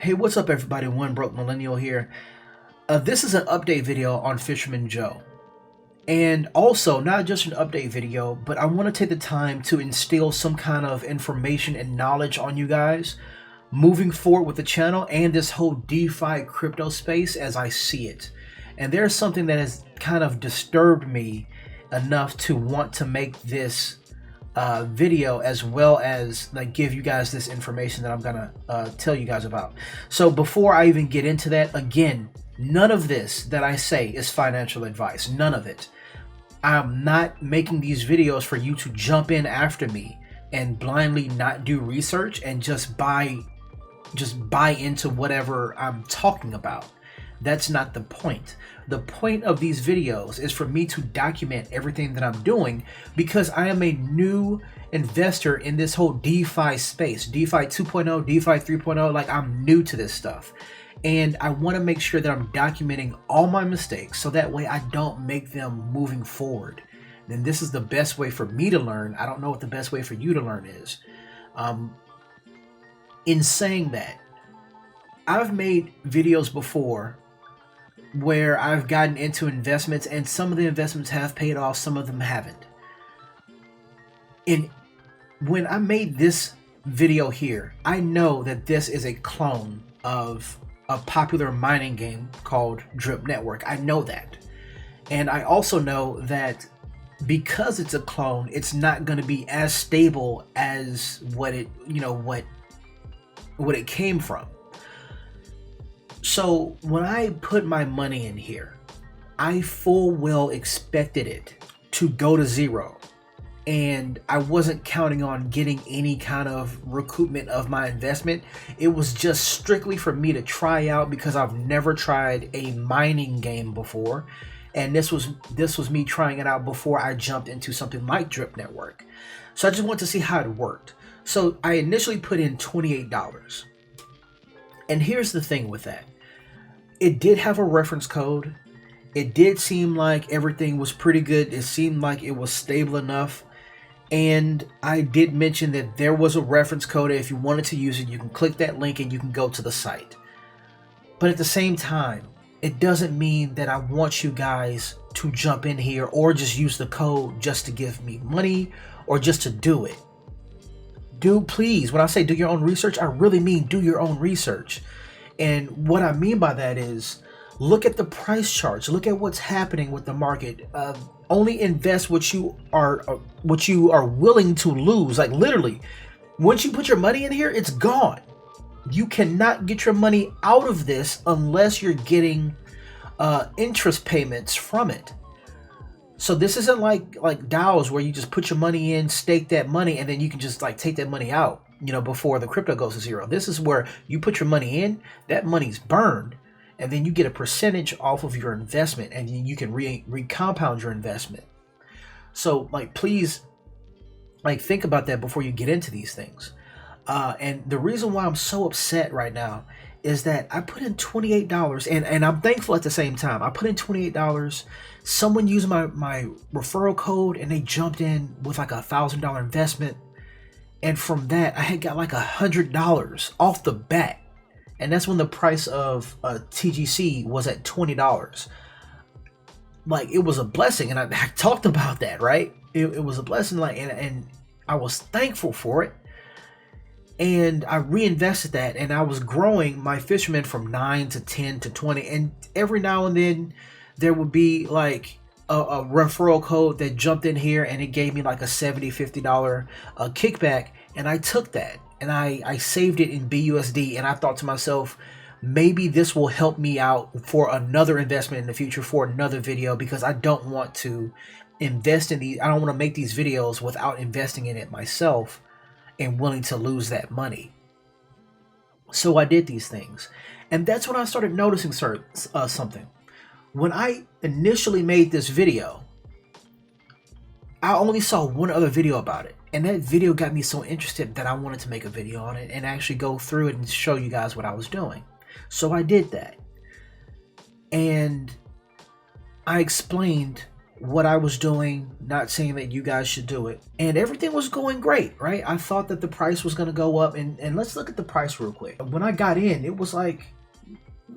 Hey, what's up, everybody? One Broke Millennial here. This is an update video on Fisherman Joe. And also, not just an update video, but I want to take the time to instill some kind of information and knowledge on you guys moving forward with the channel and this whole DeFi crypto space as I see it. And there's something that has kind of disturbed me enough to want to make this video, as well as like give you guys this information that I'm gonna tell you guys about. So before I even get into that, again, none of this that I say is financial advice. None of it. I'm not making these videos for you to jump in after me and blindly not do research and just buy into whatever I'm talking about. That's not the point. The point of these videos is for me to document everything that I'm doing, because I am a new investor in this whole DeFi space. DeFi 2.0, DeFi 3.0, like I'm new to this stuff. And I want to make sure that I'm documenting all my mistakes so that way I don't make them moving forward. Then this is the best way for me to learn. I don't know what the best way for you to learn is. In saying that, I've made videos before where I've gotten into investments, and some of the investments have paid off, some of them haven't. And when I made this video here, I know that this is a clone of a popular mining game called Drip Network. I know that. And I also know that because it's a clone, it's not going to be as stable as what it came from. So when I put my money in here, I full well expected it to go to zero, and I wasn't counting on getting any kind of recoupment of my investment. It was just strictly for me to try out, because I've never tried a mining game before, and this was me trying it out before I jumped into something like Drip Network. So I just wanted to see how it worked. So I initially put in $28. And here's the thing with that. It did have a reference code. It did seem like everything was pretty good. It seemed like it was stable enough. And I did mention that there was a reference code. If you wanted to use it, you can click that link and you can go to the site. But at the same time, it doesn't mean that I want you guys to jump in here or just use the code just to give me money or just to do it. Do please, when I say do your own research, I really mean do your own research. And what I mean by that is look at the price charts, look at what's happening with the market. Only invest what you are willing to lose. Like literally, once you put your money in here, it's gone. You cannot get your money out of this unless you're getting interest payments from it. So this isn't like DAOs where you just put your money in, stake that money, and then you can just like take that money out, before the crypto goes to zero. This is where you put your money in, that money's burned, and then you get a percentage off of your investment, and you can recompound your investment. So please think about that before you get into these things. And the reason why I'm so upset right now is that I put in $28, and I'm thankful at the same time. I put in $28. Someone used my referral code, and they jumped in with like $1,000 investment. And from that, I had got like $100 off the bat. And that's when the price of TGC was at $20. Like, it was a blessing. And I talked about that, right? It was a blessing. And I was thankful for it. And I reinvested that, and I was growing my fishermen from 9 to 10 to 20. And every now and then there would be like a referral code that jumped in here, and it gave me like a $70, $50 kickback. And I took that and I saved it in BUSD. And I thought to myself, maybe this will help me out for another investment in the future, for another video, because I don't want to invest in these. I don't want to make these videos without investing in it myself and willing to lose that money. So I did these things. And that's when I started noticing something. When I initially made this video, I only saw one other video about it. And that video got me so interested that I wanted to make a video on it and actually go through it and show you guys what I was doing. So I did that. And I explained what I was doing, not saying that you guys should do it. And everything was going great, right? I thought that the price was going to go up. And let's look at the price real quick. When I got in, it was like,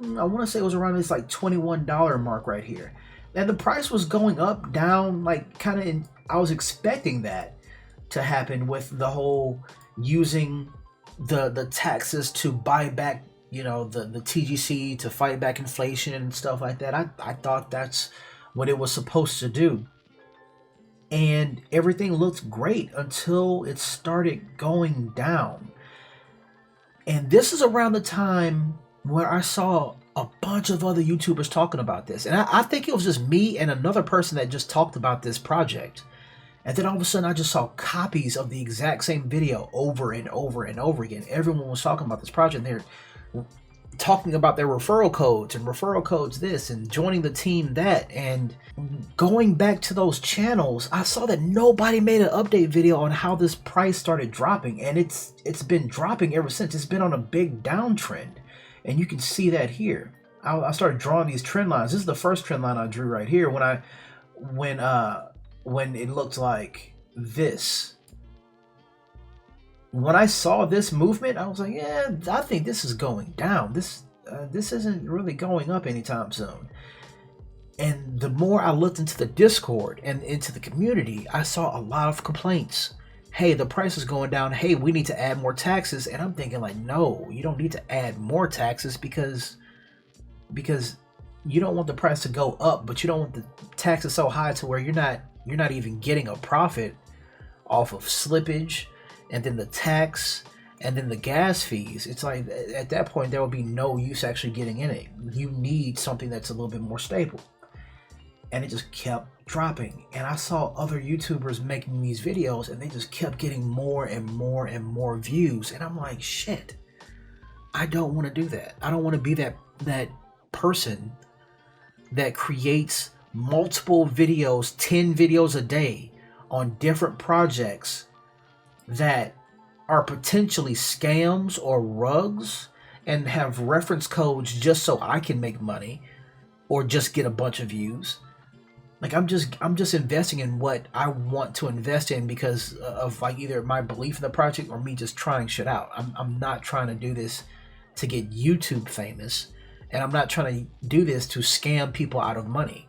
I want to say it was around this like $21 mark right here. And the price was going up, down, like kind of I was expecting that to happen with the whole using the taxes to buy back, you know, the TGC to fight back inflation and stuff like that. I thought that's what it was supposed to do. And everything looked great until it started going down. And this is around the time where I saw a bunch of other YouTubers talking about this. And I think it was just me and another person that just talked about this project. And then all of a sudden I just saw copies of the exact same video over and over and over again. Everyone was talking about this project. They're talking about their referral codes and referral codes this and joining the team that. And going back to those channels, I saw that nobody made an update video on how this price started dropping. And it's been dropping ever since. It's been on a big downtrend. And you can see that here. I started drawing these trend lines. This is the first trend line I drew right here when it looked like this. When I saw this movement, I was like, yeah, I think this is going down. This isn't really going up anytime soon. And the more I looked into the Discord and into the community, I saw a lot of complaints. Hey, the price is going down. Hey, we need to add more taxes. And I'm thinking like, no, you don't need to add more taxes because you don't want the price to go up, but you don't want the taxes so high to where you're not even getting a profit off of slippage and then the tax and then the gas fees. It's like at that point there will be no use actually getting in it. You need something that's a little bit more stable. And it just kept dropping. And I saw other YouTubers making these videos and they just kept getting more and more and more views. And I'm like, shit, I don't want to do that. I don't want to be that person that creates multiple videos, 10 videos a day on different projects that are potentially scams or rugs and have reference codes just so I can make money or just get a bunch of views. Like I'm just investing in what I want to invest in because of like either my belief in the project or me just trying shit out. I'm not trying to do this to get YouTube famous, and I'm not trying to do this to scam people out of money.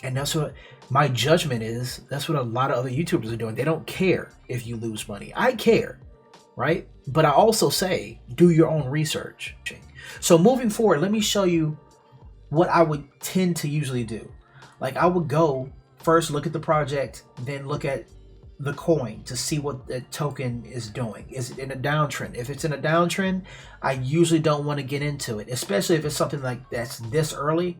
And that's what my judgment is. That's what a lot of other YouTubers are doing. They don't care if you lose money. I care, right? But I also say do your own research. So moving forward, let me show you what I would tend to usually do. Like I would go first, look at the project, then look at the coin to see what the token is doing. Is it in a downtrend? If it's in a downtrend, I usually don't want to get into it, especially if it's something like that's this early.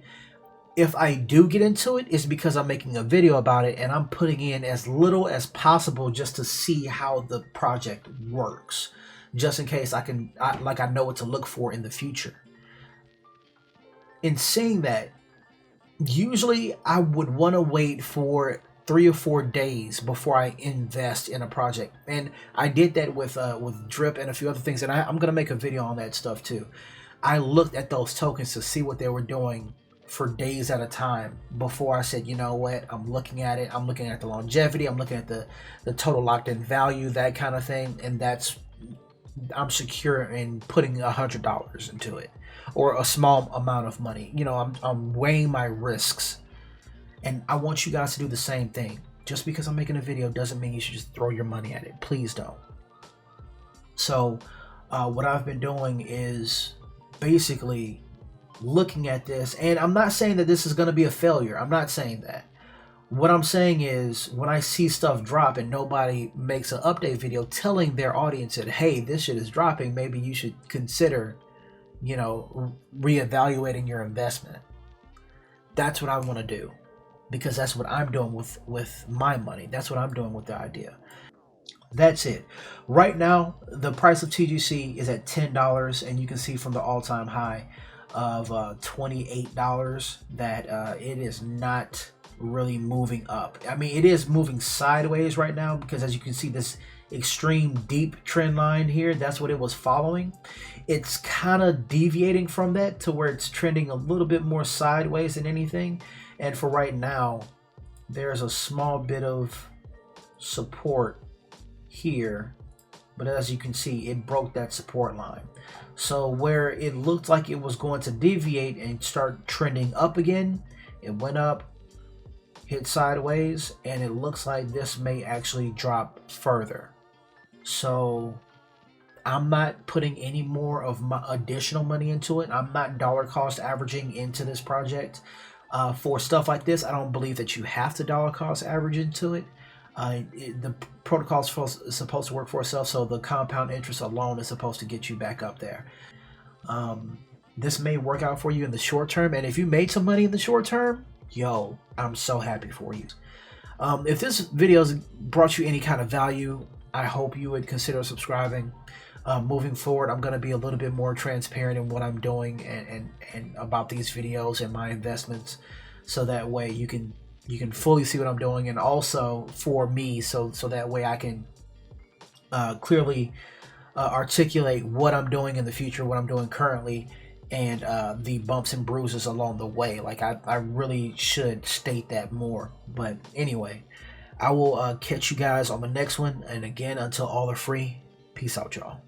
If I do get into it, it's because I'm making a video about it and I'm putting in as little as possible just to see how the project works, just in case I know what to look for in the future. In saying that, usually I would want to wait for 3 or 4 days before I invest in a project. And I did that with Drip and a few other things, and I'm going to make a video on that stuff too. I looked at those tokens to see what they were doing for days at a time before I said, you know what, I'm looking at it. I'm looking at the longevity. I'm looking at the total locked in value, that kind of thing. And I'm secure in putting $100 into it or a small amount of money. You know, I'm weighing my risks, and I want you guys to do the same thing. Just because I'm making a video doesn't mean you should just throw your money at it. Please don't. So what I've been doing is basically looking at this, and I'm not saying that this is going to be a failure. I'm not saying that. What I'm saying is when I see stuff drop and nobody makes an update video telling their audience that, hey, this shit is dropping, maybe you should consider, you know, reevaluating your investment. That's what I want to do, because that's what I'm doing with my money. That's what I'm doing with the idea. That's it. Right now, the price of TGC is at $10, and you can see from the all-time high of $28 that it is not really moving up. I mean, it is moving sideways right now because, as you can see, this extreme deep trend line here, that's what it was following. It's kind of deviating from that to where it's trending a little bit more sideways than anything. And for right now, there's a small bit of support here, but as you can see, it broke that support line. So where it looked like it was going to deviate and start trending up again, it went up, hit sideways, and it looks like this may actually drop further. So I'm not putting any more of my additional money into it. I'm not dollar cost averaging into this project. For stuff like this, I don't believe that you have to dollar cost average into it. The protocol is supposed to work for itself, so the compound interest alone is supposed to get you back up there. This may work out for you in the short term, and if you made some money in the short term, yo, I'm so happy for you. If this video has brought you any kind of value, I hope you would consider subscribing. Moving forward, I'm going to be a little bit more transparent in what I'm doing and about these videos and my investments, so that way you can fully see what I'm doing, and also for me, so that way I can clearly articulate what I'm doing in the future, what I'm doing currently, and the bumps and bruises along the way. Like I really should state that more. But anyway, I will catch you guys on the next one, and again, until all are free, peace out, y'all.